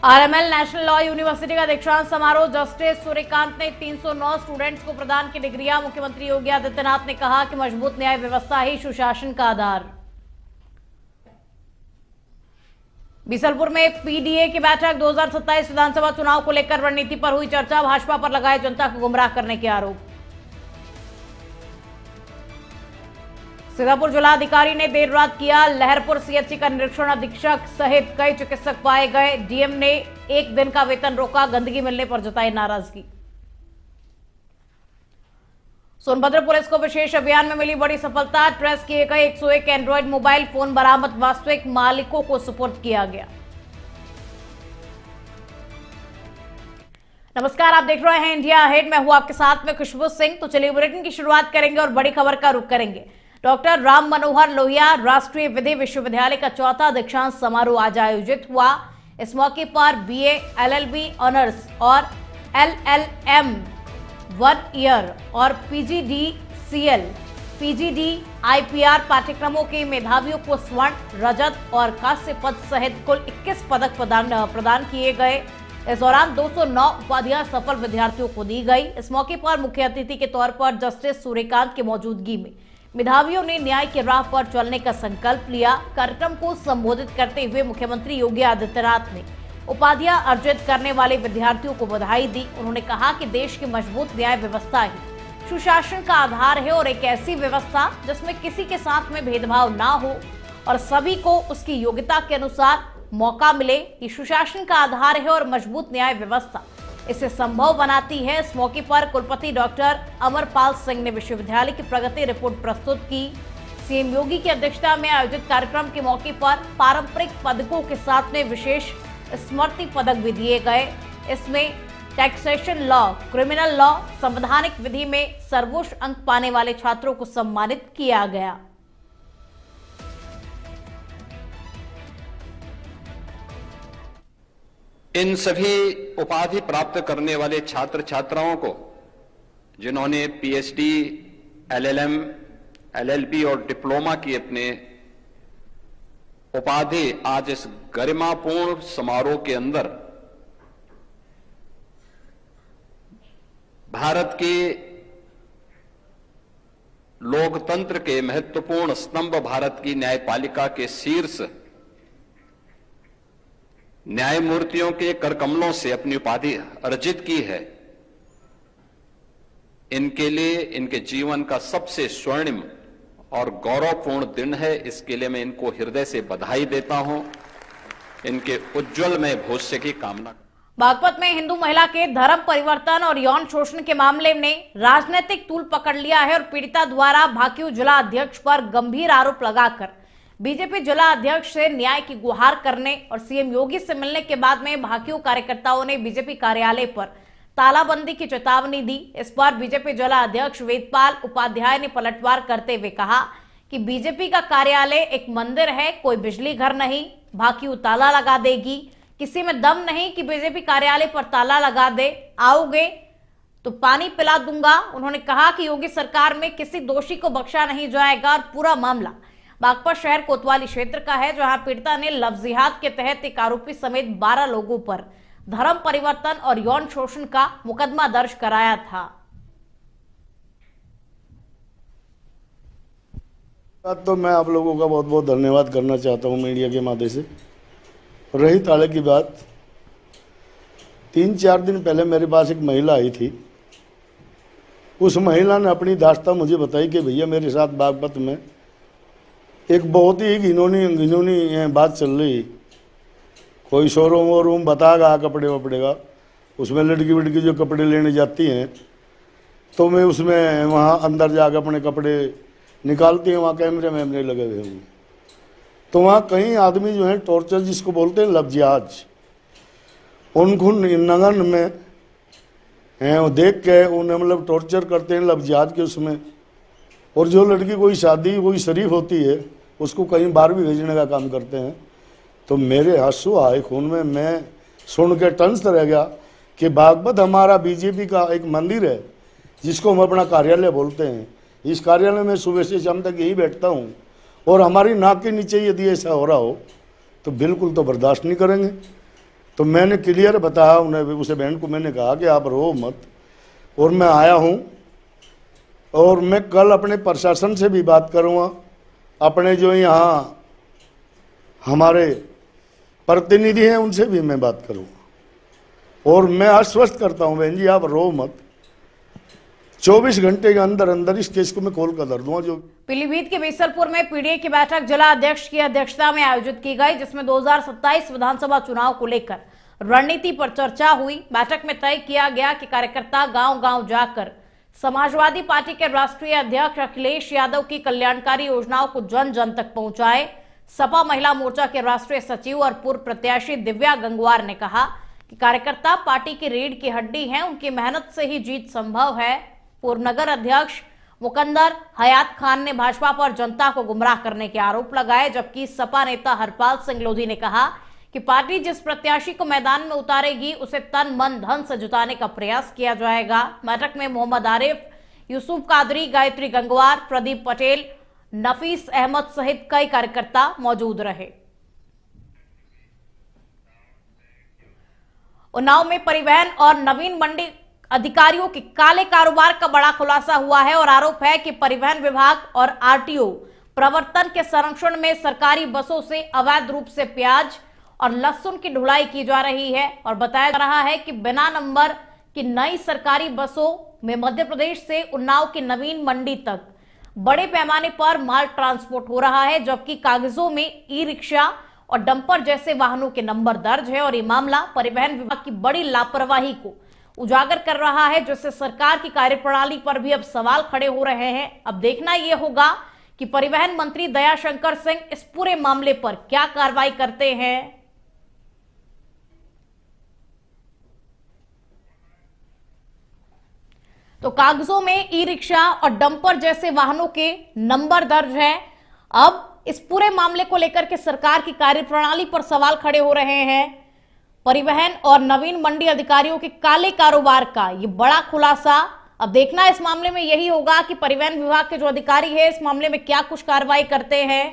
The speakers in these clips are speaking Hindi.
आरएमएल नेशनल लॉ यूनिवर्सिटी का दीक्षांत समारोह। जस्टिस सूर्यकांत ने 309 स्टूडेंट्स को प्रदान की डिग्रियां। मुख्यमंत्री योगी आदित्यनाथ ने कहा कि मजबूत न्याय व्यवस्था ही सुशासन का आधार। बीसलपुर में पीडीए की बैठक। 2027 विधानसभा चुनाव को लेकर रणनीति पर हुई चर्चा। भाजपा पर लगाए जनता को गुमराह करने के आरोप। सीतापुर जिलाधिकारी ने देर रात किया लहरपुर सीएचसी का निरीक्षण। अधीक्षक सहित कई चिकित्सक पाए गए। डीएम ने एक दिन का वेतन रोका। गंदगी मिलने पर जताई नाराजगी। सोनभद्र पुलिस को विशेष अभियान में मिली बड़ी सफलता। ट्रेस किए गए 101 एंड्रॉइड मोबाइल फोन बरामद। वास्तविक मालिकों को सुपुर्द किया गया। नमस्कार, आप देख रहे हैं इंडिया अहेड। मैं हूं आपके साथ में खुशबू सिंह। तो चलिए बुलेटिन की शुरुआत करेंगे और बड़ी खबर का रुख करेंगे। डॉक्टर राम मनोहर लोहिया राष्ट्रीय विधि विश्वविद्यालय का चौथा दीक्षांत समारोह आज आयोजित हुआ। इस मौके पर बीए, एलएलबी ऑनर्स और एलएलएम 1 ईयर और पीजीडीसीएल, पीजीडीआईपीआर पाठ्यक्रमों के मेधावियों को स्वर्ण, रजत और कांस्य पदक सहित कुल 21 पदक प्रदान किए गए। इस दौरान 209 उपाधियां सफल विद्यार्थियों को दी गई। इस मौके पर मुख्य अतिथि के तौर पर जस्टिस सूर्यकांत की मौजूदगी में मेधावियों ने न्याय की राह पर चलने का संकल्प लिया। कार्यक्रम को संबोधित करते हुए मुख्यमंत्री योगी आदित्यनाथ ने उपाधियां अर्जित करने वाले विद्यार्थियों को बधाई दी। उन्होंने कहा कि देश की मजबूत न्याय व्यवस्था ही सुशासन का आधार है और एक ऐसी व्यवस्था जिसमें किसी के साथ में भेदभाव ना हो और सभी को उसकी योग्यता के अनुसार मौका मिले, ये सुशासन का आधार है और मजबूत न्याय व्यवस्था इसे संभव बनाती है। इस मौके पर कुलपति डॉक्टर अमरपाल सिंह ने विश्वविद्यालय की प्रगति रिपोर्ट प्रस्तुत की। सीएम योगी की अध्यक्षता में आयोजित कार्यक्रम के मौके पर पारंपरिक पदकों के साथ में विशेष स्मृति पदक भी दिए गए। इसमें टैक्सेशन लॉ, क्रिमिनल लॉ, संवैधानिक विधि में सर्वोच्च अंक पाने वाले छात्रों को सम्मानित किया गया। इन सभी उपाधि प्राप्त करने वाले छात्र छात्राओं को, जिन्होंने पीएचडी, एलएलएम, एलएलबी और डिप्लोमा की अपने उपाधि आज इस गरिमापूर्ण समारोह के अंदर भारत के लोकतंत्र के महत्वपूर्ण स्तंभ, भारत की न्यायपालिका के शीर्ष न्यायमूर्तियों के करकमलों से अपनी उपाधि अर्जित की है, इनके लिए इनके जीवन का सबसे स्वर्णिम और गौरवपूर्ण दिन है। इसके लिए मैं इनको हृदय से बधाई देता हूं। इनके उज्जवलमय भविष्य की कामना। बागपत में हिंदू महिला के धर्म परिवर्तन और यौन शोषण के मामले में राजनीतिक तूल पकड़ लिया है और पीड़िता द्वारा भाकियू जिला अध्यक्ष पर गंभीर आरोप लगाकर बीजेपी जिला अध्यक्ष से न्याय की गुहार करने और सीएम योगी से मिलने के बाद में भाकियू कार्यकर्ताओं ने बीजेपी कार्यालय पर तालाबंदी की चेतावनी दी। इस पर बीजेपी जिला अध्यक्ष वेदपाल उपाध्याय ने पलटवार करते हुए कहा कि बीजेपी का कार्यालय एक मंदिर है, कोई बिजली घर नहीं। भाकियू ताला लगा देगी, किसी में दम नहीं कि बीजेपी कार्यालय पर ताला लगा दे। आओगे तो पानी पिला दूंगा। उन्होंने कहा कि योगी सरकार में किसी दोषी को बख्शा नहीं जाएगा और पूरा मामला बागपत शहर कोतवाली क्षेत्र का है, जहां पीड़िता ने लव जिहाद के तहत एक आरोपी समेत 12 लोगों पर धर्म परिवर्तन और यौन शोषण का मुकदमा दर्ज कराया था। तो मैं आप लोगों का बहुत बहुत धन्यवाद करना चाहता हूं मीडिया के माध्यम से। रही ताले की बात, 3-4 दिन पहले मेरे पास एक महिला आई थी। उस महिला ने अपनी दास्तां मुझे बताई कि भैया मेरे साथ बागपत में एक बहुत ही घिनौनी बात चल रही। कोई शोरूम वोरूम बतागा कपड़े वपड़े का, उसमें लड़की वड़की जो कपड़े लेने जाती हैं तो मैं उसमें वहाँ अंदर जाकर अपने कपड़े निकालती हैं। वहाँ कैमरे वैमरे लगे हुए होंगे तो वहाँ कई आदमी जो हैं टॉर्चर जिसको बोलते हैं लव जिहाद, उनको नगन में हैं वो देख के उन्हें मतलब टॉर्चर करते हैं लव जिहाद के उसमें। और जो लड़की कोई शादी कोई शरीफ होती है उसको कहीं बाहर भी भेजने का काम करते हैं। तो मेरे आंसू आए खून में। मैं सुन के टंस रह गया कि बागपत हमारा बीजेपी का एक मंदिर है जिसको हम अपना कार्यालय बोलते हैं। इस कार्यालय में सुबह से शाम तक यही बैठता हूँ और हमारी नाक के नीचे यदि ऐसा हो रहा हो तो बिल्कुल तो बर्दाश्त नहीं करेंगे। तो मैंने क्लियर बताया उन्हें, उसे बहन को मैंने कहा कि आप रो मत, और मैं आया हूँ और मैं कल अपने प्रशासन से भी बात करूँगा, अपने जो यहाँ हमारे प्रतिनिधि हैं उनसे भी मैं बात करूँगा, और मैं आश्वस्त करता हूँ बहन जी आप रो मत, 24 घंटे के अंदर अंदर इस केस को मैं खोल कर धर दूंगा। जो पीलीभीत के बीसलपुर में पीडीए की बैठक जिला अध्यक्ष की अध्यक्षता में आयोजित की गई, जिसमें 2027 विधानसभा चुनाव को लेकर रणनीति पर चर्चा हुई। बैठक में तय किया गया कि कार्यकर्ता गांव-गांव जाकर समाजवादी पार्टी के राष्ट्रीय अध्यक्ष अखिलेश यादव की कल्याणकारी योजनाओं को जन जन तक पहुंचाए। सपा महिला मोर्चा के राष्ट्रीय सचिव और पूर्व प्रत्याशी दिव्या गंगवार ने कहा कि कार्यकर्ता पार्टी की रीढ़ की हड्डी हैं, उनकी मेहनत से ही जीत संभव है। पूर्व नगर अध्यक्ष मुकंदर हयात खान ने भाजपा पर जनता को गुमराह करने के आरोप लगाए, जबकि सपा नेता हरपाल सिंह लोधी ने कहा कि पार्टी जिस प्रत्याशी को मैदान में उतारेगी उसे तन मन धन से जुटाने का प्रयास किया जाएगा। बैठक में मोहम्मद आरिफ, यूसुफ कादरी, गायत्री गंगवार, प्रदीप पटेल, नफीस अहमद सहित कई कार्यकर्ता मौजूद रहे। उन्नाव में परिवहन और नवीन मंडी अधिकारियों के काले कारोबार का बड़ा खुलासा हुआ है और आरोप है कि परिवहन विभाग और आरटीओ प्रवर्तन के संरक्षण में सरकारी बसों से अवैध रूप से प्याज और लहसुन की ढुलाई की जा रही है। और बताया जा रहा है कि बिना नंबर की नई सरकारी बसों में मध्य प्रदेश से उन्नाव की नवीन मंडी तक बड़े पैमाने पर माल ट्रांसपोर्ट हो रहा है, जबकि कागजों में ई रिक्शा और डंपर जैसे वाहनों के नंबर दर्ज है। और ये मामला परिवहन विभाग की बड़ी लापरवाही को उजागर कर रहा है, जिससे सरकार की कार्यप्रणाली पर भी अब सवाल खड़े हो रहे हैं। अब देखना यह होगा कि परिवहन मंत्री दयाशंकर सिंह इस पूरे मामले पर क्या कार्रवाई करते हैं। तो कागजों में ई रिक्शा और डंपर जैसे वाहनों के नंबर दर्ज हैं। अब इस पूरे मामले को लेकर के सरकार की कार्यप्रणाली पर सवाल खड़े हो रहे हैं। परिवहन और नवीन मंडी अधिकारियों के काले कारोबार का ये बड़ा खुलासा। अब देखना इस मामले में यही होगा कि परिवहन विभाग के जो अधिकारी है इस मामले में क्या कुछ कार्रवाई करते हैं।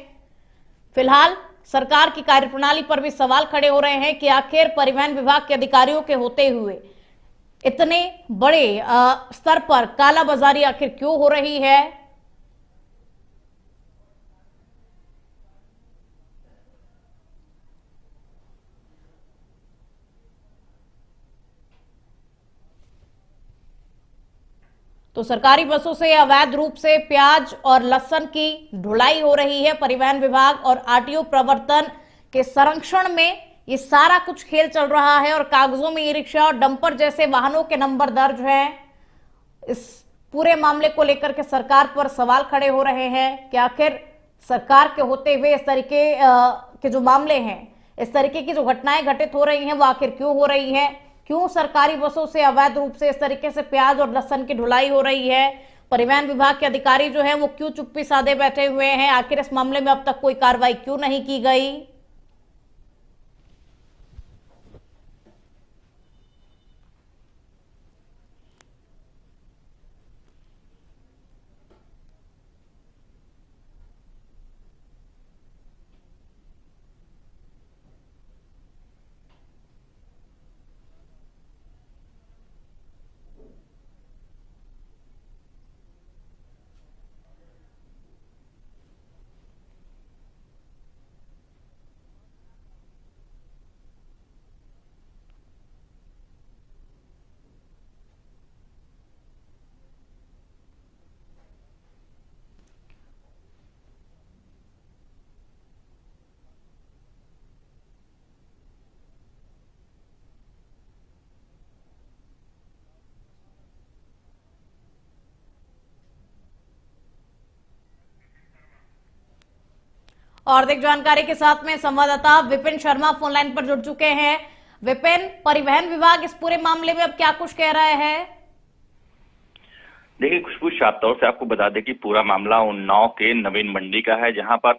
फिलहाल सरकार की कार्यप्रणाली पर भी सवाल खड़े हो रहे हैं कि आखिर परिवहन विभाग के अधिकारियों के होते हुए इतने बड़े स्तर पर कालाबाजारी आखिर क्यों हो रही है। तो सरकारी बसों से अवैध रूप से प्याज और लहसुन की ढुलाई हो रही है। परिवहन विभाग और आरटीओ प्रवर्तन के संरक्षण में ये सारा कुछ खेल चल रहा है और कागजों में ई रिक्शा और डंपर जैसे वाहनों के नंबर दर्ज हैं। इस पूरे मामले को लेकर के सरकार पर सवाल खड़े हो रहे हैं कि आखिर सरकार के होते हुए इस तरीके के जो मामले हैं, इस तरीके की जो घटनाएं घटित हो रही हैं वो आखिर क्यों हो रही है। क्यों सरकारी बसों से अवैध रूप से इस तरीके से प्याज और लहसुन की ढुलाई हो रही है। परिवहन विभाग के अधिकारी जो हैं वो क्यों चुप्पी साधे बैठे हुए हैं। आखिर इस मामले में अब तक कोई कार्रवाई क्यों नहीं की गई। और अधिक जानकारी के साथ में संवाददाता विपिन शर्मा फोन लाइन पर जुड़ चुके हैं। विपिन, परिवहन विभाग इस पूरे मामले में अब क्या कुछ कह रहा है? देखिए खुशबू, साफ तौर से आपको बता दें कि पूरा मामला उन्नाव के नवीन मंडी का है, जहां पर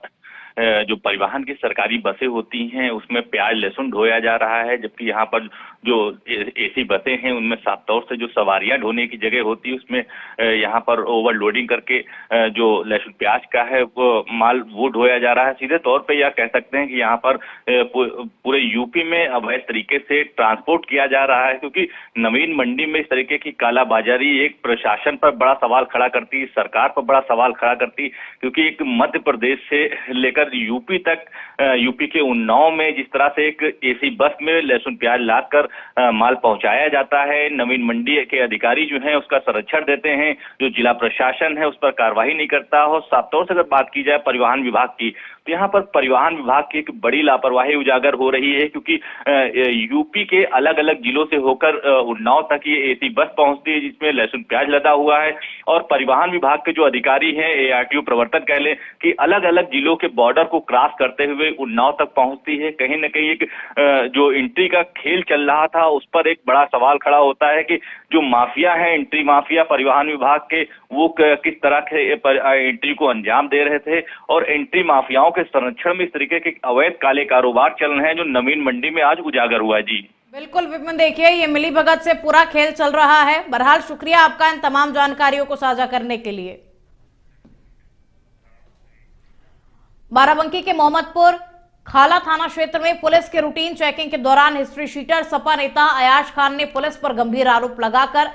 जो परिवहन की सरकारी बसें होती हैं उसमें प्याज लहसुन ढोया जा रहा है, जबकि यहाँ पर जो एसी बसें हैं उनमें साफ तौर से जो सवारियां ढोने की जगह होती है उसमें यहाँ पर ओवरलोडिंग करके जो लहसुन प्याज का है वो माल वो ढोया जा रहा है। सीधे तौर पे यह कह सकते हैं कि यहाँ पर पूरे यूपी में अवैध तरीके से ट्रांसपोर्ट किया जा रहा है, क्योंकि नवीन मंडी में इस तरीके की कालाबाजारी एक प्रशासन पर बड़ा सवाल खड़ा करती, सरकार पर बड़ा सवाल खड़ा करती, क्योंकि एक मध्य प्रदेश से लेकर यूपी तक, यूपी के उन्नाव में जिस तरह से एक एसी बस में लहसुन प्याज लादकर माल पहुंचाया जाता है, नवीन मंडी के अधिकारी जो हैं उसका संरक्षण देते हैं, जो जिला प्रशासन है उस पर कार्रवाई नहीं करता हो। साफ तौर से अगर बात की जाए परिवहन विभाग की, तो यहाँ पर परिवहन विभाग की एक बड़ी लापरवाही उजागर हो रही है, क्योंकि यूपी के अलग अलग जिलों से होकर उन्नाव तक ये एसी बस पहुंचती है जिसमें लहसुन प्याज लदा हुआ है, और परिवहन विभाग के जो अधिकारी हैं, ARTO प्रवर्तक कह लें, कि अलग अलग जिलों के बॉर्डर को क्रॉस करते हुए उन्नाव तक पहुंचती है। कहीं न कहीं एक जो एंट्री का खेल चल रहा था उस पर एक बड़ा सवाल खड़ा होता है कि जो माफिया है, एंट्री माफिया परिवहन विभाग के, वो किस तरह के एंट्री को अंजाम दे रहे थे, और एंट्री माफियाओं के संरक्षण में इस तरीके के अवैध काले कारोबार चल रहे हैं जो नवीन मंडी में आज उजागर हुआ है। जी बिल्कुल विपिन, देखिए ये मिली भगत से पूरा खेल चल रहा है। बहरहाल शुक्रिया आपका इन तमाम जानकारियों को साझा करने के लिए। बाराबंकी के मोहम्मदपुर खाला थाना क्षेत्र में पुलिस के रूटीन चेकिंग के दौरान हिस्ट्री शीटर सपा नेता अयाज खान ने पुलिस पर गंभीर आरोप लगाकर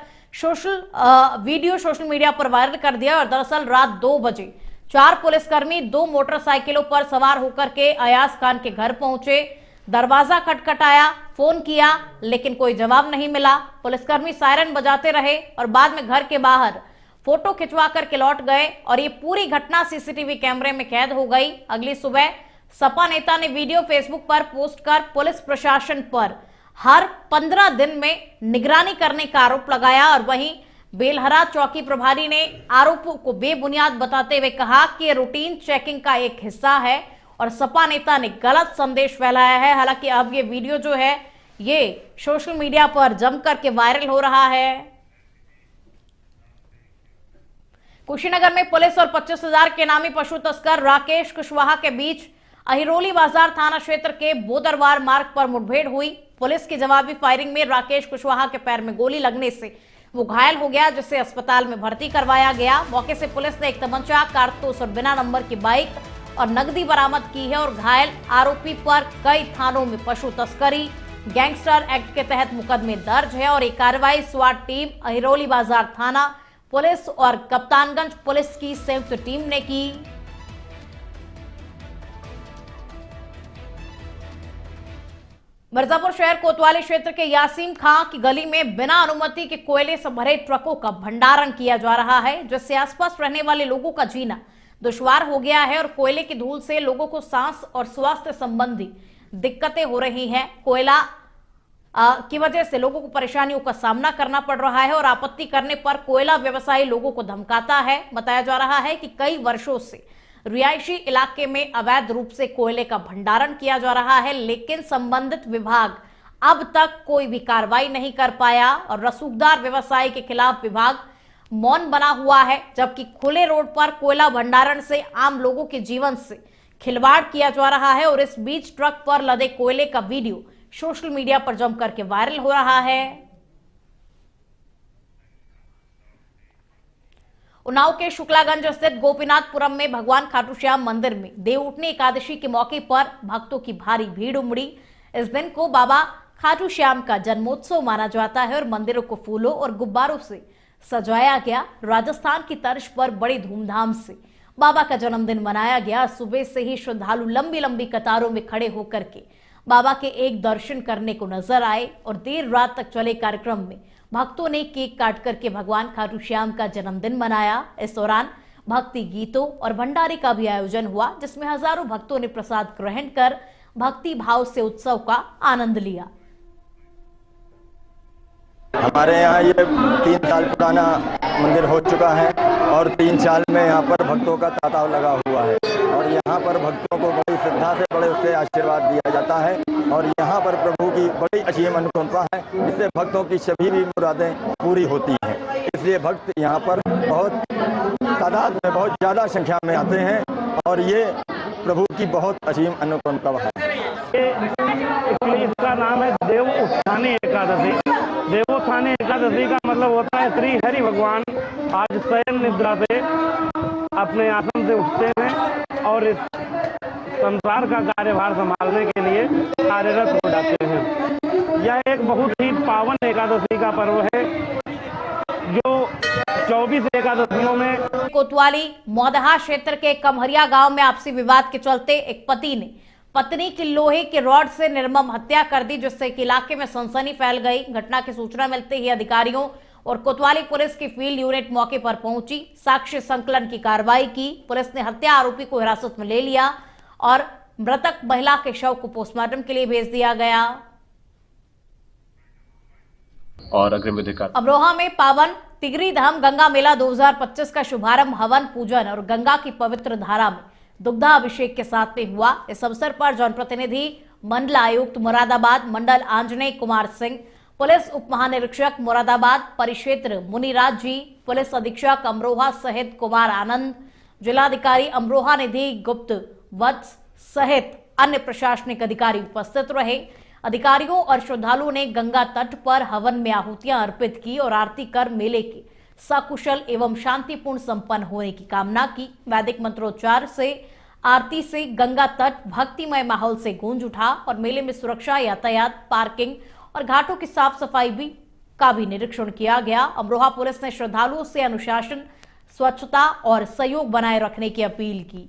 वीडियो सोशल मीडिया पर वायरल कर दिया। और दरअसल रात 2 बजे 4 पुलिसकर्मी 2 मोटरसाइकिलों पर सवार होकर के अयाज खान के घर पहुंचे, दरवाजा खटखटाया, फोन किया, लेकिन कोई जवाब नहीं मिला। पुलिसकर्मी सायरन बजाते रहे और बाद में घर के बाहर फोटो खिंचवा करके लौट गए और ये पूरी घटना सीसीटीवी कैमरे में कैद हो गई। अगली सुबह सपा नेता ने वीडियो फेसबुक पर पोस्ट कर पुलिस प्रशासन पर हर 15 दिन में निगरानी करने का आरोप लगाया। और वहीं बेलहरा चौकी प्रभारी ने आरोपों को बेबुनियाद बताते हुए कहा कि ये रूटीन चेकिंग का एक हिस्सा है और सपा नेता ने गलत संदेश फैलाया है। हालांकि अब ये वीडियो जो है ये सोशल मीडिया पर जमकर के वायरल हो रहा है। कुशीनगर में पुलिस और 25,000 के नामी पशु तस्कर राकेश कुशवाहा के बीच अहिरोली बाजार थाना क्षेत्र के बोदरवार मार्ग पर मुठभेड़ हुई। पुलिस की जवाबी फायरिंग में राकेश कुशवाहा के पैर में गोली लगने से वो घायल हो गया, जिसे अस्पताल में भर्ती करवाया गया। मौके से पुलिस ने एक तमंचा, कारतूस और बिना नंबर की बाइक और नकदी बरामद की है और घायल आरोपी पर कई थानों में पशु तस्करी गैंगस्टर एक्ट के तहत मुकदमे दर्ज है। और ये कार्रवाई स्वाट टीम, अहिरोली बाजार थाना पुलिस और कप्तानगंज पुलिस की संयुक्त टीम ने की। मिर्जापुर शहर कोतवाली क्षेत्र के यासीम खां की गली में बिना अनुमति के कोयले से भरे ट्रकों का भंडारण किया जा रहा है, जिससे आसपास रहने वाले लोगों का जीना दुश्वार हो गया है और कोयले की धूल से लोगों को सांस और स्वास्थ्य संबंधी दिक्कतें हो रही हैं। कोयला की वजह से लोगों को परेशानियों का सामना करना पड़ रहा है और आपत्ति करने पर कोयला व्यवसायी लोगों को धमकाता है। बताया जा रहा है कि कई वर्षों से रिहायशी इलाके में अवैध रूप से कोयले का भंडारण किया जा रहा है, लेकिन संबंधित विभाग अब तक कोई भी कार्रवाई नहीं कर पाया और रसूखदार व्यवसायी के खिलाफ विभाग मौन बना हुआ है, जबकि खुले रोड पर कोयला भंडारण से आम लोगों के जीवन से खिलवाड़ किया जा रहा है। और इस बीच ट्रक पर लदे कोयले का वीडियो सोशल मीडिया पर जमकर के वायरल हो रहा है। उन्नाव के शुक्लागंज स्थित गोपीनाथपुरम में भगवान खाटू श्याम मंदिर में देवउठनी एकादशी के मौके पर भक्तों की भारी भीड़ उमड़ी। इस दिन को बाबा खाटू श्याम का जन्मोत्सव माना जाता है और मंदिरों को फूलों और गुब्बारों से सजाया गया। राजस्थान की तर्ज पर बड़ी धूमधाम से बाबा का जन्मदिन मनाया गया। सुबह से ही श्रद्धालु लंबी लंबी कतारों में खड़े होकर के बाबा के एक दर्शन करने को नजर आए और देर रात तक चले कार्यक्रम में भक्तों ने केक काट करके भगवान खाटू श्याम का जन्मदिन मनाया। इस दौरान भक्ति गीतों और भंडारे का भी आयोजन हुआ, जिसमें हजारों भक्तों ने प्रसाद ग्रहण कर भक्ति भाव से उत्सव का आनंद लिया। हमारे यहाँ ये 3 साल पुराना मंदिर हो चुका है और 3 साल में यहाँ पर भक्तों का तांता लगा हुआ है और यहाँ पर भक्तों को बड़ी श्रद्धा से बड़े उससे आशीर्वाद दिया जाता है और यहाँ पर प्रभु की बड़ी असीम अनुकंपा है, जिससे भक्तों की सभी भी मुरादें पूरी होती हैं। इसलिए भक्त यहाँ पर बहुत तादाद में बहुत ज़्यादा संख्या में आते हैं और ये प्रभु की बहुत असीम अनुकंपा है। एक्चुअली इसका नाम है देव उत्थानी एकादशी। देवोत्थानी एकादशी का मतलब होता है श्री हरि भगवान आज शयन निद्रा से अपने आसन से उठते हैं और इस संसार का कार्यभार संभालने के लिए कार्यरत हो जाते हैं। यह एक बहुत ही पावन एकादशी का पर्व है जो 24 एकादशियों में। कोतवाली मौदहा क्षेत्र के कमहरिया गांव में आपसी विवाद के चलते एक पति ने पत्नी की लोहे के रॉड से निर्मम हत्या कर दी, जिससे कि इलाके में सनसनी फैल गई। घटना की सूचना मिलते ही अधिकारियों और कोतवाली पुलिस की फील्ड यूनिट मौके पर पहुंची, साक्ष्य संकलन की कार्रवाई की। पुलिस ने हत्या आरोपी को हिरासत में ले लिया और मृतक महिला के शव को पोस्टमार्टम के लिए भेज दिया गया। और अग्रिम विधिकार अमरोहा में पावन तिगरी धाम गंगा मेला 2025 का शुभारंभ हवन पूजन और गंगा की पवित्र धारा में दुग्धाभिषेक के साथ में हुआ। इस अवसर पर जनप्रतिनिधि मंडल आयुक्त मुरादाबाद मंडल आंजनेय कुमार सिंह, पुलिस उप महानिरीक्षक मुरादाबाद परिक्षेत्र मुनिराज जी, पुलिस अधीक्षक अमरोहा सहित कुमार आनंद, जिलाधिकारी अमरोहा निधि गुप्त वत्स सहित अन्य प्रशासनिक अधिकारी उपस्थित रहे। अधिकारियों और श्रद्धालुओं ने गंगा तट पर हवन में आहुतियां अर्पित की और आरती कर मेले के सकुशल एवं शांतिपूर्ण संपन्न होने की कामना की। वैदिक मंत्रोच्चार से आरती से गंगा तट भक्तिमय माहौल से गूंज उठा और मेले में सुरक्षा, यातायात, पार्किंग और घाटों की साफ सफाई का भी निरीक्षण किया गया। अमरोहा पुलिस ने श्रद्धालुओं से अनुशासन, स्वच्छता और सहयोग बनाए रखने की अपील की।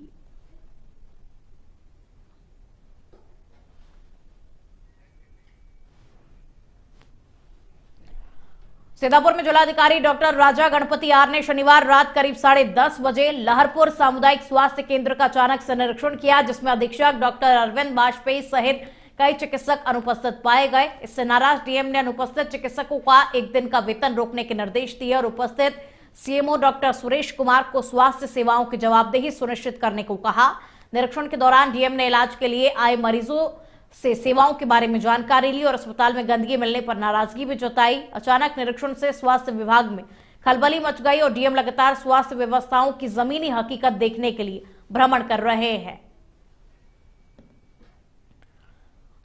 सीतापुर में जिलाधिकारी डॉक्टर राजा गणपति आर ने शनिवार रात करीब 10:30 बजे लहरपुर सामुदायिक स्वास्थ्य केंद्र का अचानक से निरीक्षण किया, जिसमें अधीक्षक डॉक्टर अरविंद वाजपेयी सहित कई चिकित्सक अनुपस्थित पाए गए। इससे नाराज डीएम ने अनुपस्थित चिकित्सकों का एक दिन का वेतन रोकने के निर्देश दिए और उपस्थित सीएमओ डॉक्टर सुरेश कुमार को स्वास्थ्य सेवाओं की जवाबदेही सुनिश्चित करने को कहा। निरीक्षण के दौरान डीएम ने इलाज के लिए आए मरीजों से सेवाओं के बारे में जानकारी ली और अस्पताल में गंदगी मिलने पर नाराजगी भी जताई। अचानक निरीक्षण से स्वास्थ्य विभाग में खलबली मच गई और डीएम लगातार स्वास्थ्य व्यवस्थाओं की जमीनी हकीकत देखने के लिए भ्रमण कर रहे हैं।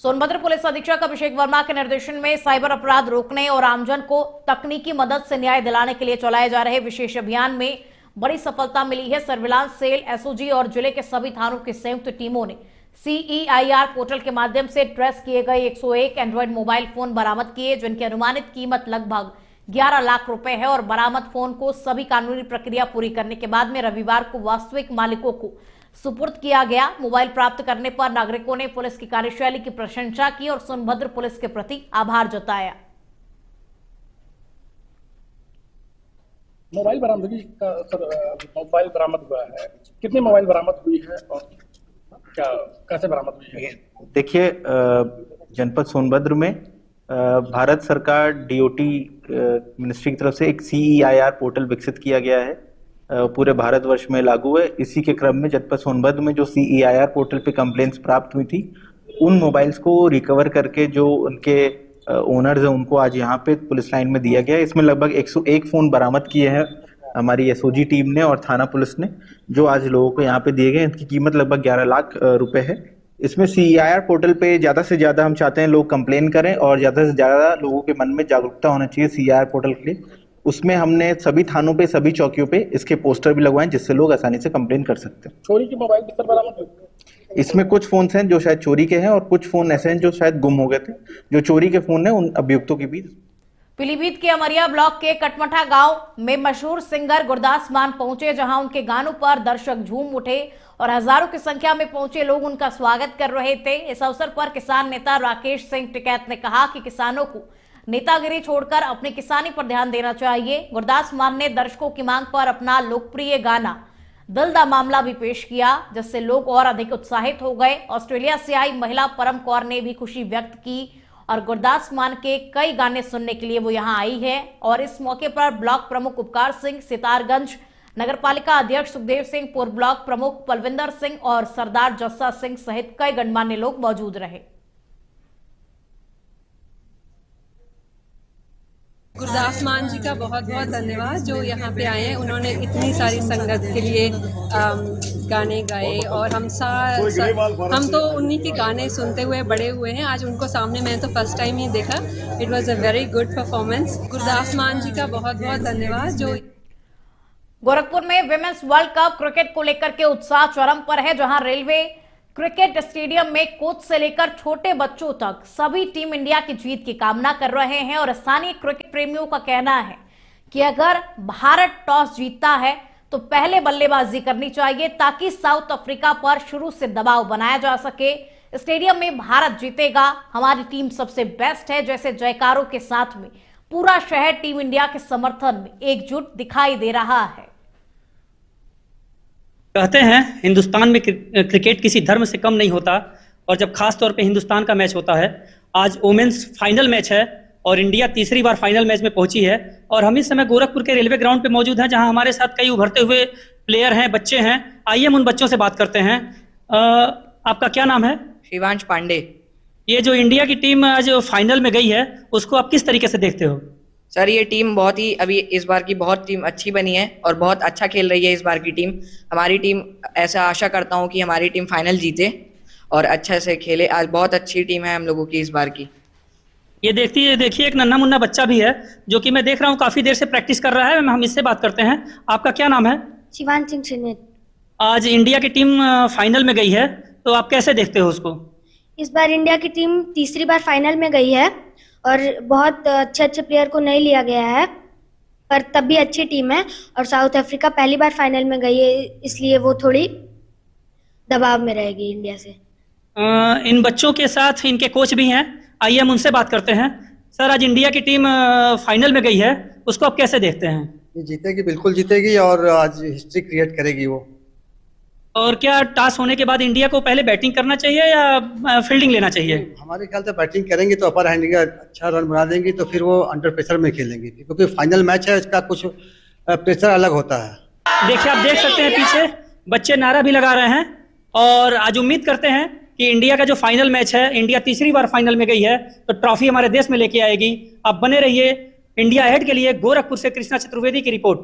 सोनभद्र पुलिस अधीक्षक अभिषेक वर्मा के निर्देशन में साइबर अपराध रोकने और आमजन को तकनीकी मदद से न्याय दिलाने के लिए चलाए जा रहे विशेष अभियान में बड़ी सफलता मिली है। सर्विलांस सेल, एसओजी और जिले के सभी थानों की संयुक्त टीमों ने CEIR पोर्टल के माध्यम से ट्रेस किए गए 101 एंड्रॉइड मोबाइल फोन बरामद किए, जिनकी अनुमानित कीमत लगभग 11 लाख रुपए है और बरामद फोन को सभी कानूनी प्रक्रिया पूरी करने के बाद में रविवार को वास्तविक मालिकों को सुपुर्द किया गया। मोबाइल प्राप्त करने पर नागरिकों ने पुलिस की कार्यशैली की प्रशंसा की और सोनभद्र पुलिस के प्रति आभार जताया। मोबाइल बरामदगी का मोबाइल बरामद हुआ है, कितने मोबाइल बरामद हुई है और क्या कैसे बरामद हुई है? देखिए, जनपद सोनभद्र में भारत सरकार डीओटी मिनिस्ट्री की तरफ से एक CEIR पोर्टल विकसित किया गया है, पूरे भारतवर्ष में लागू है। इसी के क्रम में जनपद सोनभद्र में जो CEIR पोर्टल पे कंप्लेंट्स प्राप्त हुई थी, उन मोबाइल्स को रिकवर करके जो उनके ओनर्स हैं उनको आज यहाँ पे पुलिस लाइन में दिया गया है। इसमें लगभग 101 फोन बरामद किए हैं हमारी एसओजी टीम ने और थाना पुलिस ने, जो आज लोगों को यहाँ पे दिए गए। इनकी कीमत लगभग 11 लाख रुपए है। इसमें CEIR पोर्टल पे ज्यादा से ज्यादा हम चाहते हैं लोग कंप्लेन करें और ज्यादा से ज्यादा लोगों के मन में जागरूकता होना चाहिए CEIR पोर्टल के लिए। उसमें हमने सभी थानों पे, सभी चौकियों पे इसके पोस्टर भी लगवाए जिससे लोग आसानी से कंप्लेन कर सकते हैं। चोरी के मोबाइल किस तरह बरामद हुए? इसमें कुछ फोन हैं जो शायद चोरी के हैं और कुछ फोन ऐसे हैं जो शायद गुम हो गए थे। जो चोरी के फोन हैं उन अभियुक्तों की भी। पीलीभीत के अमरिया ब्लॉक के कटमठा गांव में मशहूर सिंगर गुरदास मान पहुंचे, जहां उनके गानों पर दर्शक झूम उठे और हजारों की संख्या में पहुंचे लोग उनका स्वागत कर रहे थे। इस अवसर पर किसान नेता राकेश सिंह टिकैत ने कहा कि किसानों को नेतागिरी छोड़कर अपनी किसानी पर ध्यान देना चाहिए। गुरदास मान ने दर्शकों की मांग पर अपना लोकप्रिय गाना दिल दा मामला भी पेश किया, जिससे लोग और अधिक उत्साहित हो गए। ऑस्ट्रेलिया से आई महिला परम कौर ने भी खुशी व्यक्त की और गुरदास मान के कई गाने सुनने के लिए वो यहाँ आई है। और इस मौके पर ब्लॉक प्रमुख उपकार सिंह, सितारगंज नगरपालिका अध्यक्ष सुखदेव सिंह, पूर्व ब्लॉक प्रमुख पलविंदर सिंह और सरदार जस्सा सिंह सहित कई गणमान्य लोग मौजूद रहे। गुरदास मान जी का बहुत बहुत धन्यवाद जो यहाँ पे आए हैं। उन्होंने इतनी सारी संगत के लिए गाने गाए और हम तो उन्हीं के गाने सुनते हुए बड़े हुए हैं। आज उनको सामने मैंने तो फर्स्ट टाइम ही देखा। It was a very good performance. Gurdas मान जी का बहुत बहुत धन्यवाद जो गोरखपुर में विमेंस वर्ल्ड कप क्रिकेट को लेकर के उत्साह चरम पर है, जहां रेलवे क्रिकेट स्टेडियम में कोच से लेकर छोटे बच्चों तक सभी टीम इंडिया की जीत की कामना कर रहे हैं। और स्थानीय क्रिकेट प्रेमियों का कहना है कि अगर भारत टॉस जीतता है तो पहले बल्लेबाजी करनी चाहिए ताकि साउथ अफ्रीका पर शुरू से दबाव बनाया जा सके। स्टेडियम में भारत जीतेगा, हमारी टीम सबसे बेस्ट है जैसे जयकारों के साथ में पूरा शहर टीम इंडिया के समर्थन में एकजुट दिखाई दे रहा है। कहते हैं हिंदुस्तान में क्रिकेट किसी धर्म से कम नहीं होता, और जब खास तौर पे हिंदुस्तान का मैच होता है। आज वोमेन्स फाइनल मैच है और इंडिया तीसरी बार फाइनल मैच में पहुंची है, और हम इस समय गोरखपुर के रेलवे ग्राउंड पे मौजूद हैं जहां हमारे साथ कई उभरते हुए प्लेयर हैं, बच्चे हैं। आइए हम उन बच्चों से बात करते हैं। आपका क्या नाम है? शिवांश पांडे। ये जो इंडिया की टीम आज फाइनल में गई है उसको आप किस तरीके से देखते हो? सर ये टीम बहुत ही अभी इस बार की बहुत टीम अच्छी बनी है और बहुत अच्छा खेल रही है इस बार की टीम। हमारी टीम ऐसा आशा करता हूं कि हमारी टीम फाइनल जीते और अच्छे से खेले। आज बहुत अच्छी टीम है हम लोगों की इस बार की। ये देखिए एक नन्हा मुन्ना बच्चा भी है जो कि मैं देख रहा हूँ काफी देर से प्रैक्टिस कर रहा है। हम इससे बात करते हैं। आपका क्या नाम है? शिवान सिंह सिनेत। आज इंडिया की टीम फाइनल में गई है, तो आप कैसे देखते हो उसको? इस बार इंडिया की टीम तीसरी बार फाइनल में गई है और बहुत अच्छे प्लेयर को नहीं लिया गया है, पर तब भी अच्छी टीम है। और साउथ अफ्रीका पहली बार फाइनल में गई है, इसलिए वो थोड़ी दबाव में रहेगी इंडिया से। इन बच्चों के साथ इनके कोच भी हैं, आइए हम उनसे बात करते हैं। सर आज इंडिया की टीम फाइनल में गई है, उसको आप कैसे देखते हैं? जीतेगी, बिल्कुल जीतेगी और आज हिस्ट्री क्रिएट करेगी वो। और क्या टॉस होने के बाद इंडिया को पहले बैटिंग करना चाहिए या फील्डिंग लेना चाहिए? हमारे ख्याल से बैटिंग करेंगे तो अपर हैंड का अच्छा रन बना देंगे, तो फिर वो अंडर प्रेशर में खेलेंगे क्योंकि फाइनल मैच है, इसका कुछ प्रेशर अलग होता है। देखिए आप देख सकते हैं पीछे बच्चे नारा भी लगा रहे हैं और आज उम्मीद करते हैं कि इंडिया का जो फाइनल मैच है, इंडिया तीसरी बार फाइनल में गई है तो ट्रॉफी हमारे देश में लेके आएगी। आप बने रहिए इंडिया अहेड के लिए। गोरखपुर से कृष्णा चतुर्वेदी की रिपोर्ट।